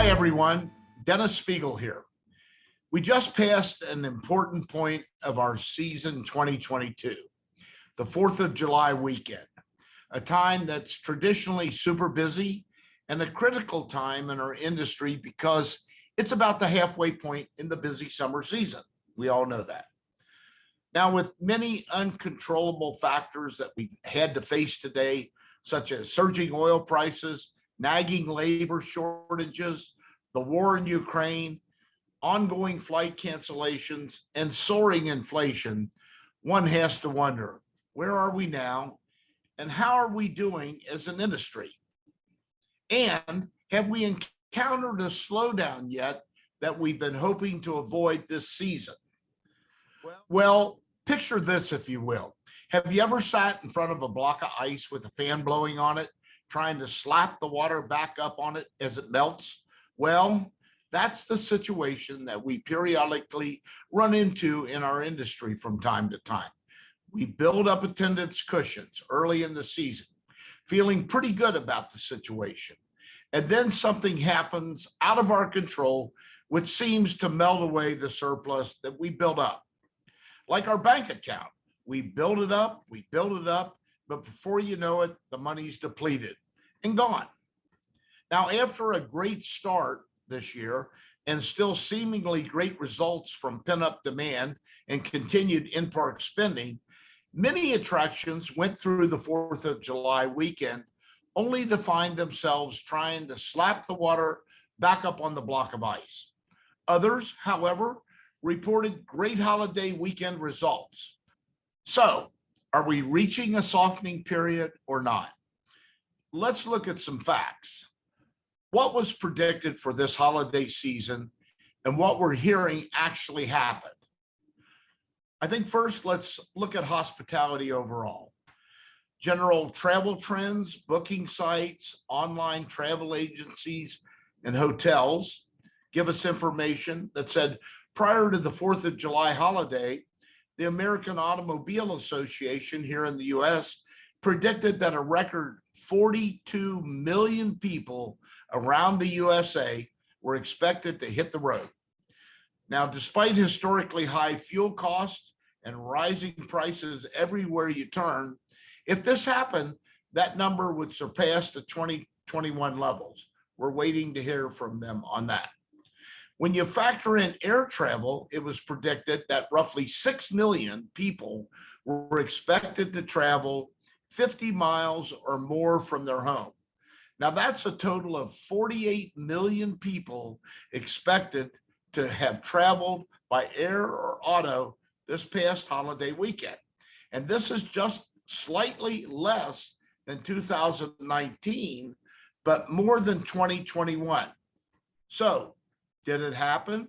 Hi, everyone. Dennis Speigel here. We just passed an important point of our season 2022, the 4th of July weekend, a time that's traditionally super busy and a critical time in our industry because it's about the halfway point in the busy summer season. We all know that. Now, with many uncontrollable factors that we've had to face today, such as surging oil prices, nagging labor shortages, the war in Ukraine, ongoing flight cancellations, and soaring inflation, one has to wonder, where are we now? And how are we doing as an industry? And have we encountered a slowdown yet that we've been hoping to avoid this season? Well, picture this, if you will. Have you ever sat in front of a block of ice with a fan blowing on it, trying to slap the water back up on it as it melts? Well, that's the situation that we periodically run into in our industry from time to time. We build up attendance cushions early in the season, feeling pretty good about the situation. And then something happens out of our control, which seems to melt away the surplus that we built up. Like our bank account, we build it up, but before you know it, the money's depleted and gone. Now, after a great start this year and still seemingly great results from pent-up demand and continued in-park spending, many attractions went through the 4th of July weekend only to find themselves trying to slap the water back up on the block of ice. Others, however, reported great holiday weekend results. So, are we reaching a softening period or not? Let's look at some facts. What was predicted for this holiday season and what we're hearing actually happened? I think first, let's look at hospitality overall. General travel trends, booking sites, online travel agencies, and hotels give us information that said prior to the 4th of July holiday, the American Automobile Association here in the US predicted that a record 42 million people around the USA were expected to hit the road. Now, despite historically high fuel costs and rising prices everywhere you turn, if this happened, that number would surpass the 2021 levels. We're waiting to hear from them on that. When you factor in air travel, it was predicted that roughly 6 million people were expected to travel 50 miles or more from their home. Now, that's a total of 48 million people expected to have traveled by air or auto this past holiday weekend. And this is just slightly less than 2019, but more than 2021. So, did it happen?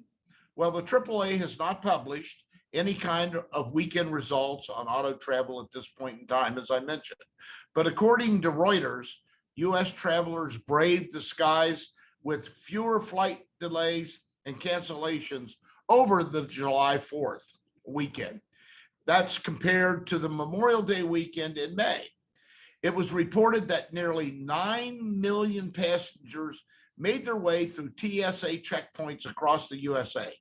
Well, the AAA has not published any kind of weekend results on auto travel at this point in time, as I mentioned. But according to Reuters, US travelers braved the skies with fewer flight delays and cancellations over the July 4th weekend. That's compared to the Memorial Day weekend in May. It was reported that nearly 9 million passengers made their way through TSA checkpoints across the USA.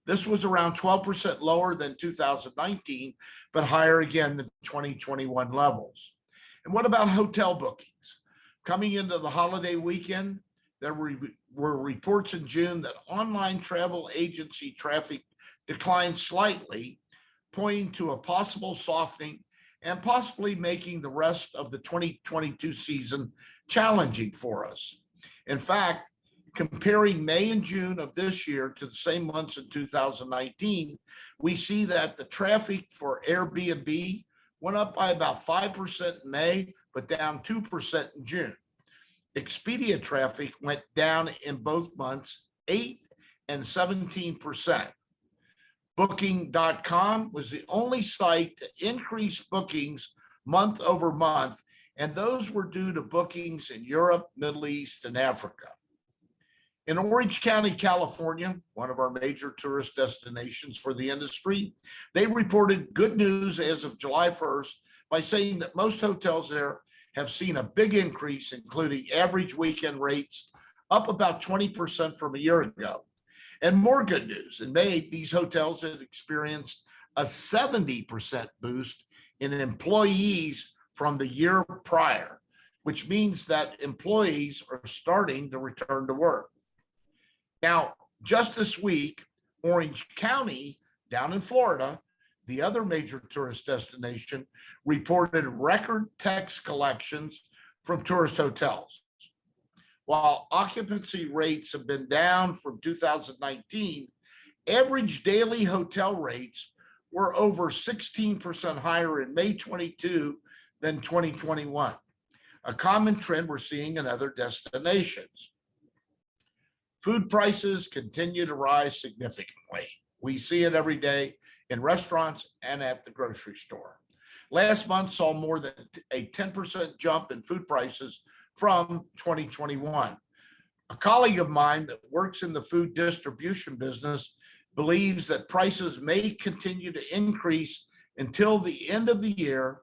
This was around 12% lower than 2019, but higher again than 2021 levels. And what about hotel bookings? Coming into the holiday weekend, there were reports in June that online travel agency traffic declined slightly, pointing to a possible softening and possibly making the rest of the 2022 season challenging for us. In fact, comparing May and June of this year to the same months in 2019, we see that the traffic for Airbnb went up by about 5% in May, but down 2% in June. Expedia traffic went down in both months, 8 and 17%. Booking.com was the only site to increase bookings month over month, and those were due to bookings in Europe, Middle East, and Africa. In Orange County, California, one of our major tourist destinations for the industry, they reported good news as of July 1st by saying that most hotels there have seen a big increase, including average weekend rates up about 20% from a year ago. And more good news, in May, these hotels had experienced a 70% boost in employees from the year prior, which means that employees are starting to return to work. Now, just this week, Orange County down in Florida, the other major tourist destination, reported record tax collections from tourist hotels. While occupancy rates have been down from 2019, average daily hotel rates were over 16% higher in May 22 than 2021, a common trend we're seeing in other destinations. Food prices continue to rise significantly. We see it every day in restaurants and at the grocery store. Last month saw more than a 10% jump in food prices from 2021. A colleague of mine that works in the food distribution business believes that prices may continue to increase until the end of the year.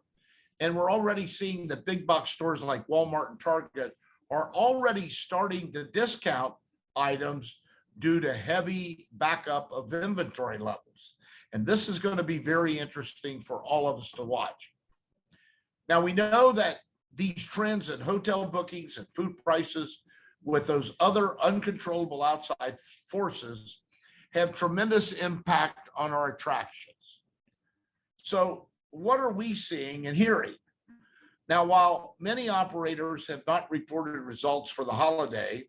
And we're already seeing that big box stores like Walmart and Target are already starting to discount items due to heavy backup of inventory levels. And this is going to be very interesting for all of us to watch. Now, we know that these trends in hotel bookings and food prices with those other uncontrollable outside forces have tremendous impact on our attractions. So what are we seeing and hearing? Now, while many operators have not reported results for the holiday,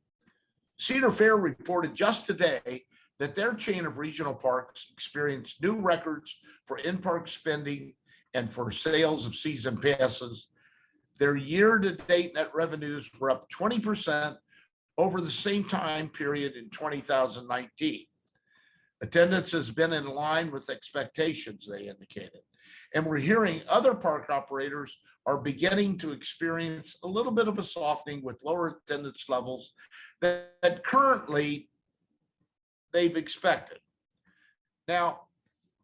Cedar Fair reported just today that their chain of regional parks experienced new records for in-park spending and for sales of season passes. Their year-to-date net revenues were up 20% over the same time period in 2019. Attendance has been in line with expectations, they indicated. And we're hearing other park operators are beginning to experience a little bit of a softening with lower attendance levels that currently they've expected. Now,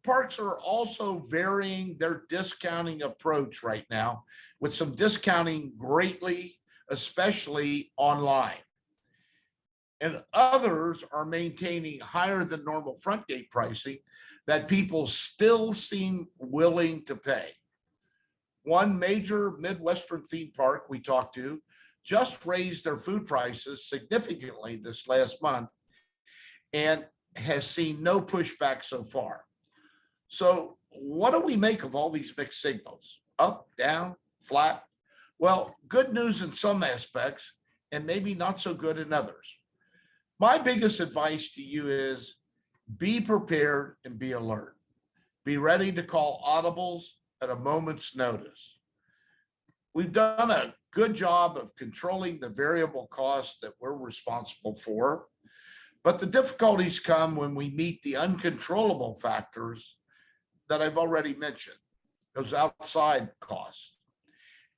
parks are also varying their discounting approach right now, with some discounting greatly, especially online. And others are maintaining higher than normal front gate pricing that people still seem willing to pay. One major Midwestern theme park we talked to just raised their food prices significantly this last month and has seen no pushback so far. So what do we make of all these mixed signals? Up, down, flat? Well, good news in some aspects and maybe not so good in others. My biggest advice to you is be prepared and be alert. Be ready to call audibles at a moment's notice. We've done a good job of controlling the variable costs that we're responsible for, but the difficulties come when we meet the uncontrollable factors that I've already mentioned, those outside costs,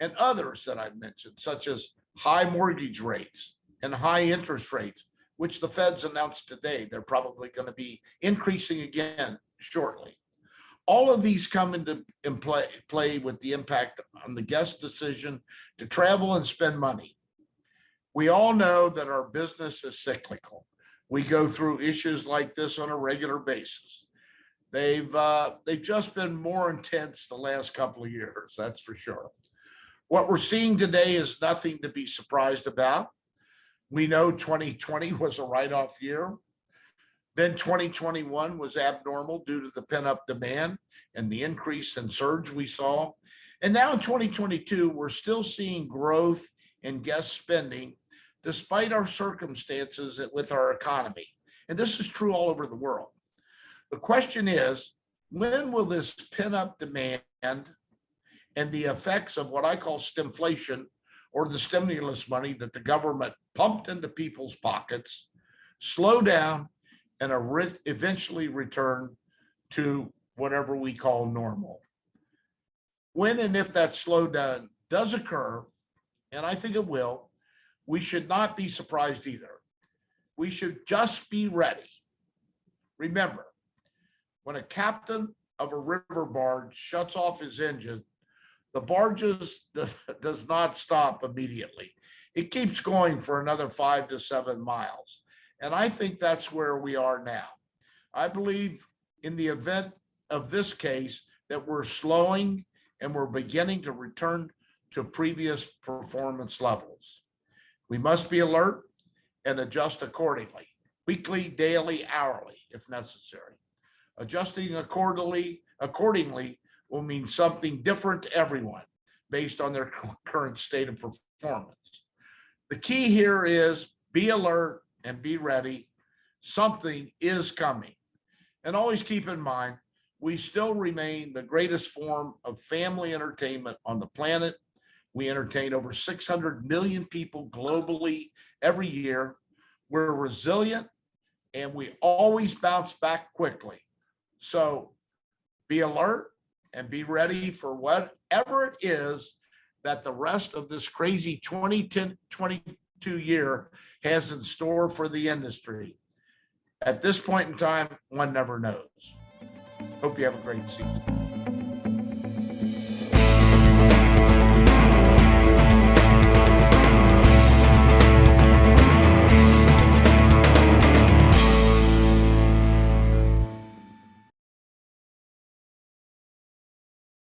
and others that I've mentioned, such as high mortgage rates and high interest rates, which the Fed's announced today they're probably going to be increasing again shortly. All of these come into play with the impact on the guest decision to travel and spend money. We all know that our business is cyclical. We go through issues like this on a regular basis. They've just been more intense the last couple of years, that's for sure. What we're seeing today is nothing to be surprised about. We know 2020 was a write-off year. Then 2021 was abnormal due to the pent-up demand and the increase in surge we saw. And now in 2022, we're still seeing growth in guest spending despite our circumstances with our economy. And this is true all over the world. The question is, when will this pent-up demand and the effects of what I call stimulation, or the stimulus money that the government pumped into people's pockets, slow down and eventually return to whatever we call normal? When and if that slowdown does occur, and I think it will, we should not be surprised either. We should just be ready. Remember, when a captain of a river barge shuts off his engine, the barge does not stop immediately. it keeps going for another 5 to 7 miles. And I think that's where we are now. I believe in the event of this case that we're slowing and we're beginning to return to previous performance levels. We must be alert and adjust accordingly, weekly, daily, hourly, if necessary. Adjusting accordingly will mean something different to everyone based on their current state of performance. The key here is be alert and be ready. Something is coming. And always keep in mind, we still remain the greatest form of family entertainment on the planet. We entertain over 600 million people globally every year. We're resilient and we always bounce back quickly. So be alert and be ready for whatever it is that the rest of this crazy 2022 year has in store for the industry. At this point in time, one never knows. Hope you have a great season.